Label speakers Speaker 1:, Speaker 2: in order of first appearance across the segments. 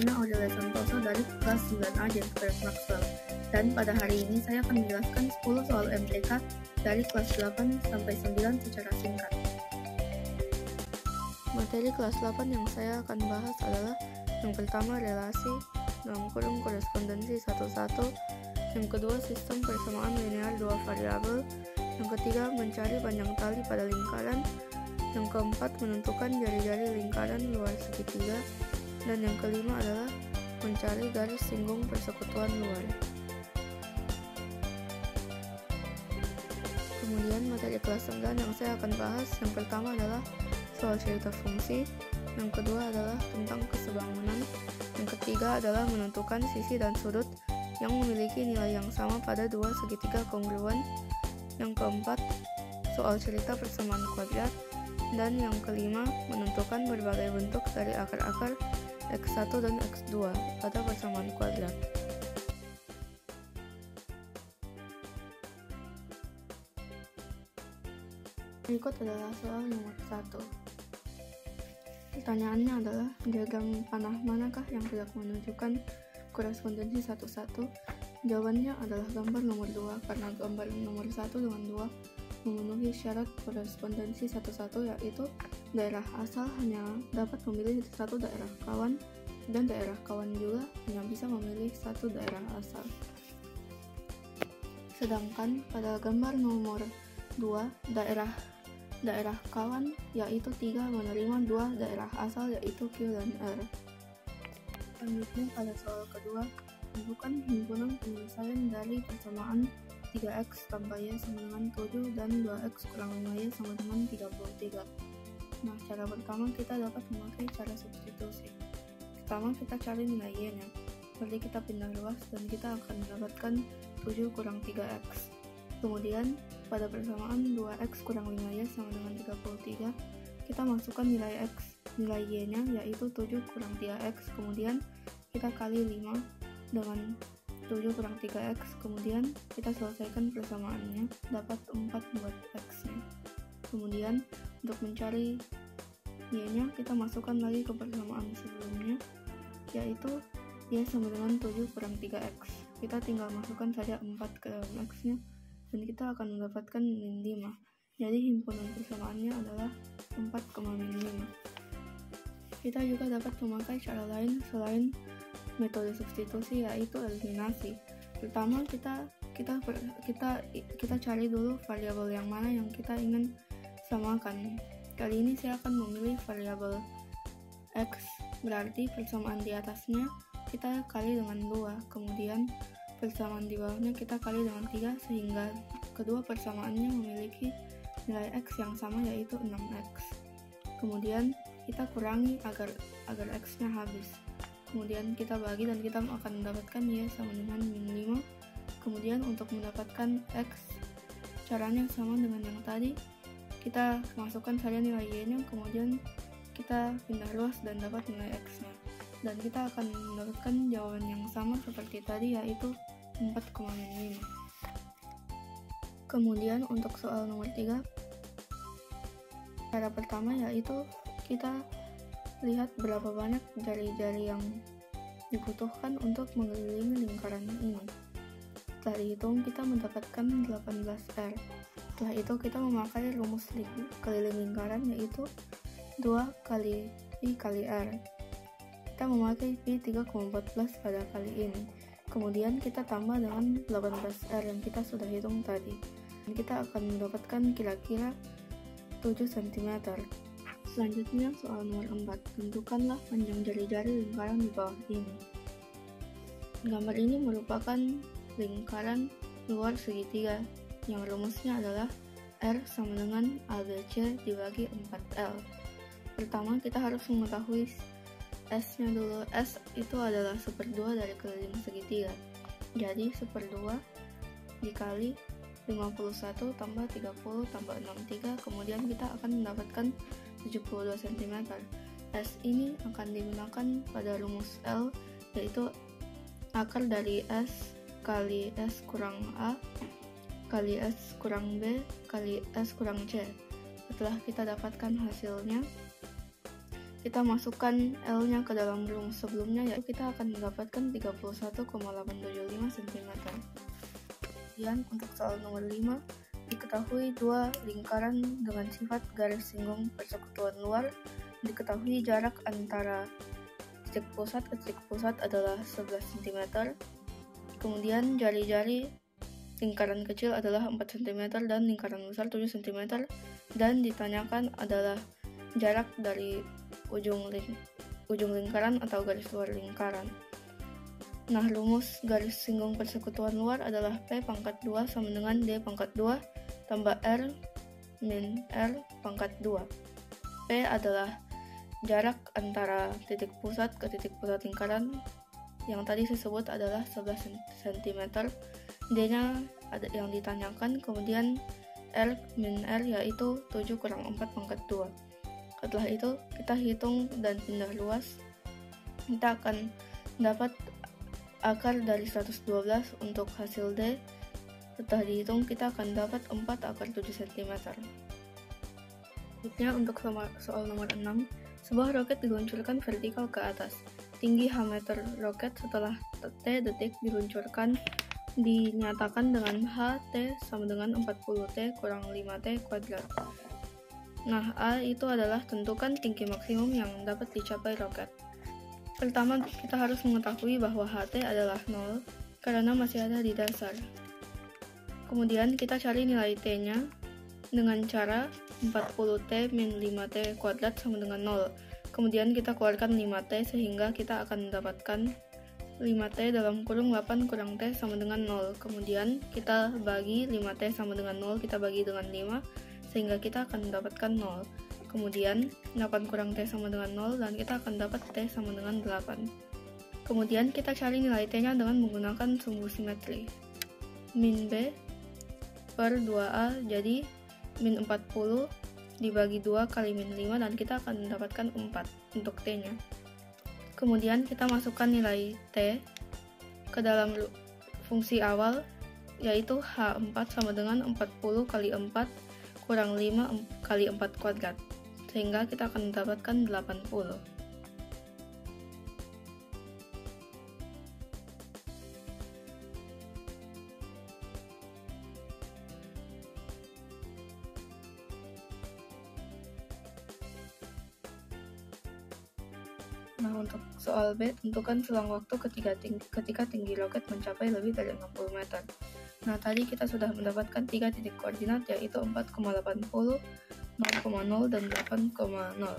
Speaker 1: Martina Audrey Santoso dari kelas 9A Jennifer Maxwell. Dan pada hari ini saya akan menjelaskan 10 soal MTK dari kelas 8 sampai 9 secara singkat. Materi kelas 8 yang saya akan bahas adalah yang pertama relasi (korespondensi 1-1), yang kedua sistem persamaan linear 2 variabel, yang ketiga mencari panjang tali pada lingkaran, yang keempat menentukan jari-jari lingkaran luar segitiga, dan yang kelima adalah mencari garis singgung persekutuan luar. Kemudian materi kelas 9 yang saya akan bahas yang pertama adalah soal cerita fungsi, yang kedua adalah tentang kesebangunan, yang ketiga adalah menentukan sisi dan sudut yang memiliki nilai yang sama pada dua segitiga kongruen, yang keempat soal cerita persamaan kuadrat, dan yang kelima menentukan berbagai bentuk dari akar-akar X1 dan X2 pada persamaan kuadrat. Berikut adalah soal nomor 1. Pertanyaannya adalah diagram panah manakah yang tidak menunjukkan korespondensi 1-1? Jawabannya adalah gambar nomor 2, karena gambar nomor 1 dengan 2 memenuhi syarat korespondensi 1-1, yaitu daerah asal hanya dapat memilih satu daerah kawan, dan daerah kawan juga hanya bisa memilih satu daerah asal. Sedangkan pada gambar nomor 2, daerah kawan yaitu 3 menerima 2 daerah asal yaitu Q dan R. Selanjutnya pada soal kedua, tentukan himpunan penyelesaian dari persamaan 3x tambah y sama dengan 7 dan 2x kurang 5y sama dengan 33. Nah, cara pertama kita dapat memakai cara substitusi. Pertama kita cari nilai y-nya, berarti kita pindah luas dan kita akan mendapatkan 7 kurang 3x. Kemudian pada persamaan 2x kurang 5y sama dengan 33, kita masukkan nilai y-nya yaitu 7 kurang 3x, kemudian kita kali 5 dengan 7 kurang 3x, kemudian kita selesaikan persamaannya, dapat 4 buat x-nya. Kemudian untuk mencari y-nya kita masukkan lagi ke persamaan sebelumnya, yaitu y sama dengan 7 kurang 3x. Kita tinggal masukkan saja 4 ke dalam x-nya dan kita akan mendapatkan min 5. Jadi himpunan persamaannya adalah 4, min 5. Kita juga dapat memakai cara lain selain metode substitusi, yaitu eliminasi. Pertama kita cari dulu variabel yang mana yang kita ingin samakan. Kali ini saya akan memilih variabel x, berarti persamaan di atasnya kita kali dengan 2, kemudian persamaan di bawahnya kita kali dengan 3, sehingga kedua persamaannya memiliki nilai x yang sama yaitu 6x. Kemudian kita kurangi agar x-nya habis. Kemudian kita bagi dan kita akan mendapatkan y sama dengan min 5. Kemudian untuk mendapatkan x, caranya sama dengan yang tadi. Kita masukkan saja nilai y-nya, kemudian kita pindah luas dan dapat nilai x-nya. Dan kita akan mendapatkan jawaban yang sama seperti tadi, yaitu 4, min 5. Kemudian untuk soal nomor 3, cara pertama yaitu kita lihat berapa banyak jari-jari yang dibutuhkan untuk mengelilingi lingkaran ini. Setelah dihitung kita mendapatkan 18R. Setelah itu kita memakai rumus keliling lingkaran, yaitu 2 kali pi kali R. Kita memakai pi 3,14 pada kali ini. Kemudian kita tambah dengan 18R yang kita sudah hitung tadi. Dan kita akan mendapatkan kira-kira 7 cm. Selanjutnya soal nomor 4, tentukanlah panjang jari-jari lingkaran di bawah ini. Gambar ini merupakan lingkaran luar segitiga yang rumusnya adalah R sama dengan ABC dibagi 4L. Pertama kita harus mengetahui S-nya dulu. S itu adalah 1/2 dari keliling segitiga. Jadi 1/2 dikali 51 tambah 30 tambah 63, kemudian kita akan mendapatkan 72 cm. S ini akan digunakan pada rumus L, yaitu akar dari S kali S kurang A kali S kurang B kali S kurang C. Setelah kita dapatkan hasilnya, kita masukkan L-nya ke dalam rumus sebelumnya, yaitu kita akan mendapatkan 31,875 cm. Kemudian untuk soal nomor 5, diketahui dua lingkaran dengan sifat garis singgung persekutuan luar. Diketahui jarak antara titik pusat ke titik pusat adalah 11 cm. Kemudian jari-jari lingkaran kecil adalah 4 cm dan lingkaran besar 7 cm. Dan ditanyakan adalah jarak dari ujung lingkaran atau garis luar lingkaran. Nah, rumus garis singgung persekutuan luar adalah P pangkat 2 sama dengan D pangkat 2 tambah R min R pangkat 2. P adalah jarak antara titik pusat ke titik pusat lingkaran yang tadi disebut adalah 11 cm. D-nya ada yang ditanyakan, kemudian R min R yaitu 7 kurang 4 pangkat 2. Setelah itu kita hitung dan pindah luas. Kita akan dapat akar dari 112 untuk hasil D. Setelah dihitung kita akan dapat 4 akar 7 cm. Selanjutnya untuk soal nomor 6, sebuah roket diluncurkan vertikal ke atas. Tinggi H meter roket setelah T detik diluncurkan dinyatakan dengan T sama dengan 40T kurang 5T kuadrat. Nah, A itu adalah tentukan tinggi maksimum yang dapat dicapai roket. Pertama, kita harus mengetahui bahwa HT adalah 0 karena masih ada di dasar. Kemudian kita cari nilai T-nya dengan cara 40T min 5T kuadrat sama dengan 0. Kemudian kita keluarkan 5T sehingga kita akan mendapatkan 5T dalam kurung 8 kurang T sama dengan 0. Kemudian kita bagi 5T sama dengan 0, kita bagi dengan 5 sehingga kita akan mendapatkan 0. Kemudian 8 kurang T sama dengan 0 dan kita akan dapat T sama dengan 8. Kemudian kita cari nilai T-nya dengan menggunakan sumbu simetri. Min B per 2A jadi min 40 dibagi 2 kali min 5 dan kita akan mendapatkan 4 untuk T-nya. Kemudian kita masukkan nilai T ke dalam fungsi awal, yaitu H4 sama dengan 40 kali 4 kurang 5 kali 4 kuadrat, sehingga kita akan mendapatkan 80. Nah, untuk soal B, tentukan selang waktu ketika tinggi roket mencapai lebih dari 60 meter. Nah, tadi kita sudah mendapatkan 3 titik koordinat, yaitu 4,80, 0,0, dan 8,0.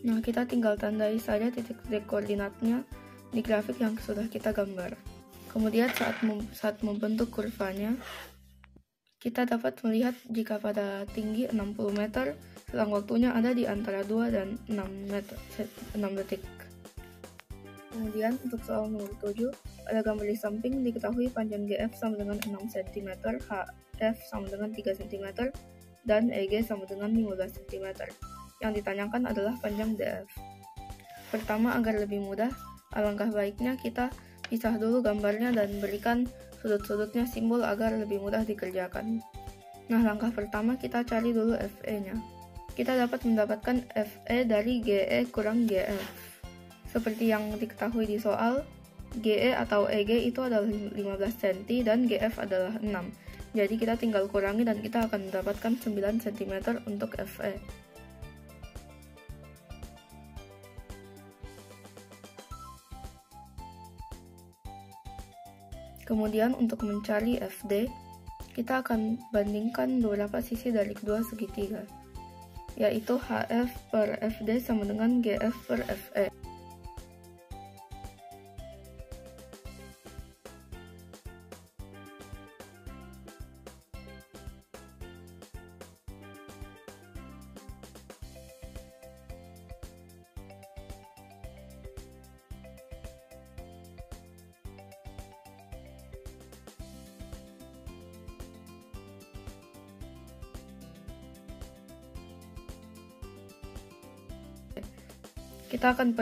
Speaker 1: Nah, kita tinggal tandai saja titik-titik koordinatnya di grafik yang sudah kita gambar. Kemudian saat membentuk kurvanya, kita dapat melihat jika pada tinggi 60 meter, selang waktunya ada di antara 2 dan 6 detik. Kemudian untuk soal nomor 7, pada gambar di samping diketahui panjang GF sama dengan 6 cm, HF sama dengan 3 cm, dan EG sama dengan 15 cm. Yang ditanyakan adalah panjang DF. Pertama, agar lebih mudah, alangkah baiknya kita pisah dulu gambarnya dan berikan sudut-sudutnya simbol agar lebih mudah dikerjakan. Nah, langkah pertama kita cari dulu FE-nya. Kita dapat mendapatkan FE dari GE kurang GF. Seperti yang diketahui di soal, GE atau EG itu adalah 15 cm dan GF adalah 6. Jadi kita tinggal kurangi dan kita akan mendapatkan 9 cm untuk FE. Kemudian untuk mencari FD, kita akan bandingkan beberapa sisi dari kedua segitiga, yaitu HF per FD sama dengan GF per FE. Kita akan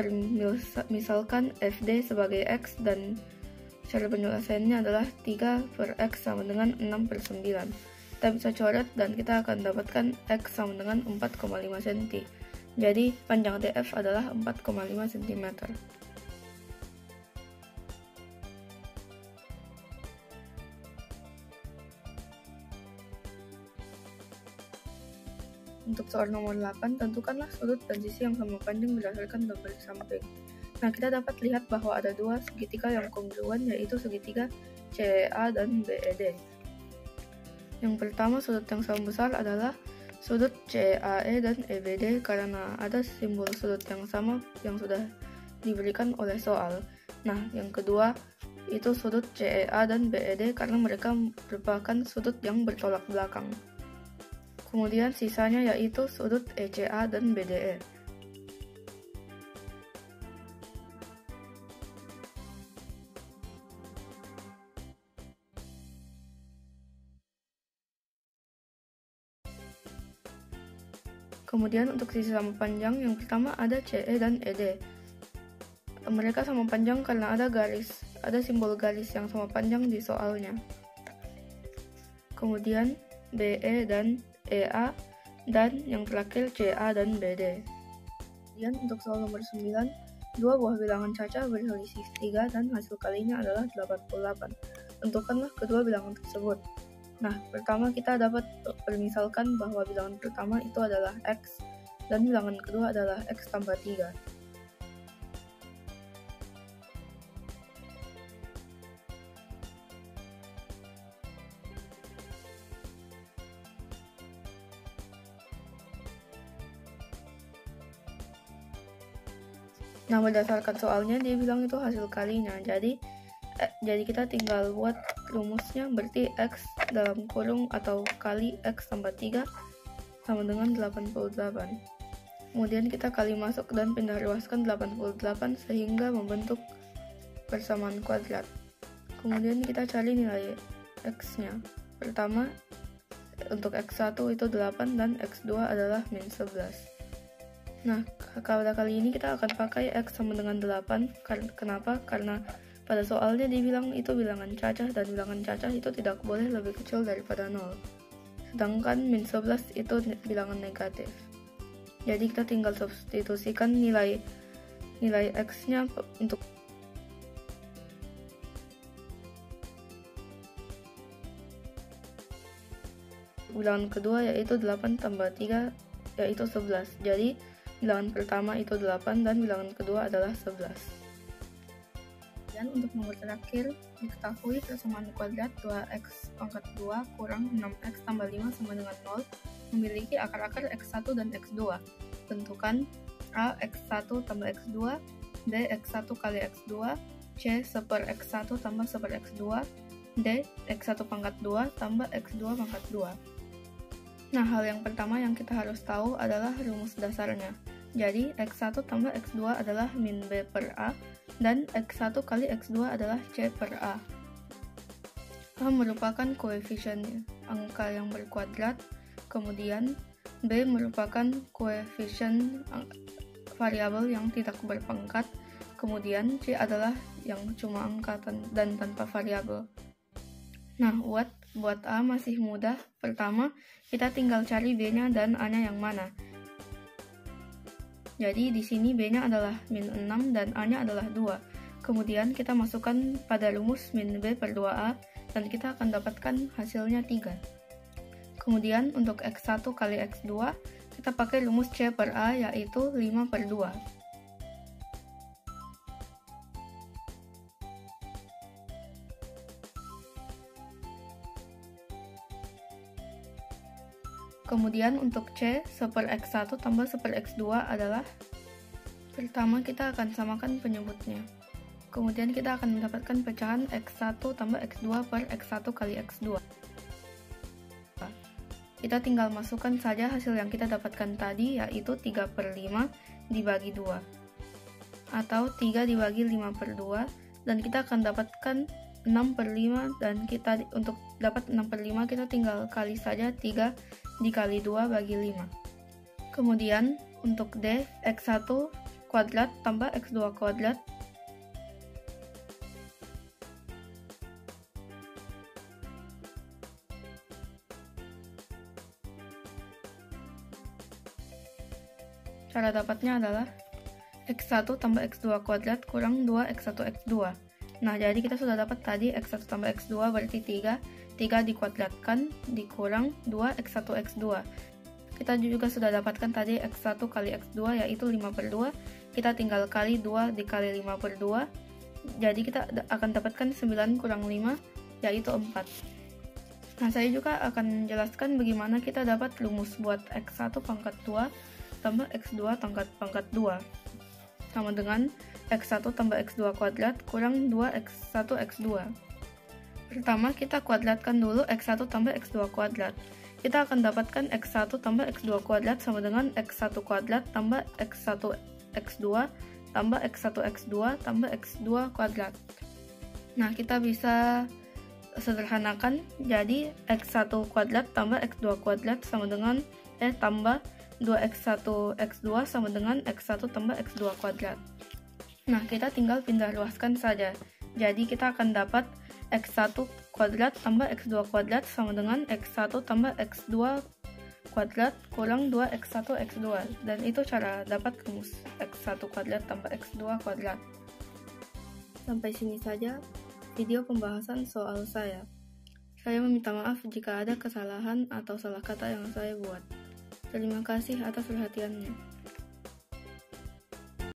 Speaker 1: misalkan FD sebagai X dan cara penyelesaiannya adalah 3 per X sama dengan 6 per 9. Kita bisa coret dan kita akan dapatkan X sama dengan 4,5 cm. Jadi panjang DF adalah 4,5 cm. Untuk soal nomor 8, tentukanlah sudut dan sisi yang sama panjang berdasarkan gambar samping. Nah, kita dapat lihat bahwa ada dua segitiga yang kongruen, yaitu segitiga CEA dan BED. Yang pertama, sudut yang sama besar adalah sudut CEAE dan EBD karena ada simbol sudut yang sama yang sudah diberikan oleh soal. Nah, yang kedua itu sudut CEA dan BED karena mereka merupakan sudut yang bertolak belakang. Kemudian sisanya yaitu sudut ECA dan BDE. Kemudian untuk sisi sama panjang, yang pertama ada CE dan ED. Mereka sama panjang karena ada simbol garis yang sama panjang di soalnya. Kemudian BE dan EA, dan yang terakhir CA dan BD. Kemudian untuk soal nomor 9, dua buah bilangan caca berselisih 3 dan hasil kalinya adalah 88. Tentukanlah kedua bilangan tersebut. Nah, pertama kita dapat permisalkan bahwa bilangan pertama itu adalah X dan bilangan kedua adalah X tambah 3. Nah, berdasarkan soalnya dia bilang itu hasil kalinya. Jadi kita tinggal buat rumusnya, berarti X dalam kurung atau kali X tambah 3 sama dengan 88. Kemudian kita kali masuk dan pindah ruaskan 88 sehingga membentuk persamaan kuadrat. Kemudian kita cari nilai X-nya. Pertama, untuk X1 itu 8 dan X2 adalah min 11. Nah, pada kali ini kita akan pakai X sama dengan 8. Kenapa? Karena pada soalnya dibilang itu bilangan cacah, dan bilangan cacah itu tidak boleh lebih kecil daripada 0. Sedangkan min 11 itu bilangan negatif. Jadi kita tinggal substitusikan nilai X-nya untuk bilangan kedua, yaitu 8 tambah 3 yaitu 11. Jadi bilangan pertama itu 8 dan bilangan kedua adalah 11. Dan untuk nomor terakhir, diketahui persamaan kuadrat 2x pangkat 2 kurang 6x tambah 5 sama dengan 0 memiliki akar-akar x1 dan x2. Tentukan A x1 tambah x2, B x1 kali x2, C seper x1 tambah seper x2, D x1 pangkat 2 tambah x2 pangkat 2. Nah, hal yang pertama yang kita harus tahu adalah rumus dasarnya. Jadi, X1 tambah X2 adalah min B per A, dan X1 kali X2 adalah C per A. A merupakan koefisien angka yang berkuadrat, kemudian B merupakan koefisien variabel yang tidak berpangkat, kemudian C adalah yang cuma angka dan tanpa variabel. Nah, buat A masih mudah. Pertama, kita tinggal cari B-nya dan A-nya yang mana. Jadi di sini B-nya adalah min 6 dan A-nya adalah 2. Kemudian kita masukkan pada rumus min B per 2A dan kita akan dapatkan hasilnya 3. Kemudian untuk X1 kali X2, kita pakai rumus C per A yaitu 5 per 2. Kemudian untuk C seper X1 tambah seper X2 adalah, pertama kita akan samakan penyebutnya. Kemudian kita akan mendapatkan pecahan X1 tambah X2 per X1 kali X2. Kita tinggal masukkan saja hasil yang kita dapatkan tadi, yaitu 3 per 5 dibagi 2. Atau 3 dibagi 5 per 2, dan kita akan dapatkan 6 per 5, dan kita untuk dapat 6 per 5 kita tinggal kali saja 3 dikali 2 bagi 5. Kemudian untuk D, X1 kuadrat tambah X2 kuadrat. Cara dapatnya adalah X1 tambah X2 kuadrat kurang 2X1 X2. Nah, jadi kita sudah dapat tadi X1 tambah X2 berarti 3. 3 dikuadratkan dikurang 2X1 X2. Kita juga sudah dapatkan tadi X1 kali X2 yaitu 5/2. Kita tinggal kali 2 dikali 5/2. Jadi kita akan dapatkan 9 kurang 5 yaitu 4. Nah, saya juga akan menjelaskan bagaimana kita dapat rumus buat X1 pangkat 2 tambah X2 pangkat 2 sama dengan X1 tambah X2 kuadrat kurang 2X1 X2. Pertama, kita kuadratkan dulu X1 tambah X2 kuadrat. Kita akan dapatkan X1 tambah X2 kuadrat sama dengan X1 kuadrat tambah X1 X2 tambah X1 X2 tambah X2 kuadrat. Nah, kita bisa sederhanakan jadi X1 kuadrat tambah X2 kuadrat sama dengan tambah 2X1 X2 sama dengan X1 tambah X2 kuadrat. Nah, kita tinggal pindah luaskan saja. Jadi kita akan dapat X1 kuadrat tambah X2 kuadrat sama dengan X1 tambah X2 kuadrat kurang 2X1 X2. Dan itu cara dapat rumus X1 kuadrat tambah X2 kuadrat. Sampai sini saja video pembahasan soal saya. Saya meminta maaf jika ada kesalahan atau salah kata yang saya buat. Terima kasih atas perhatiannya.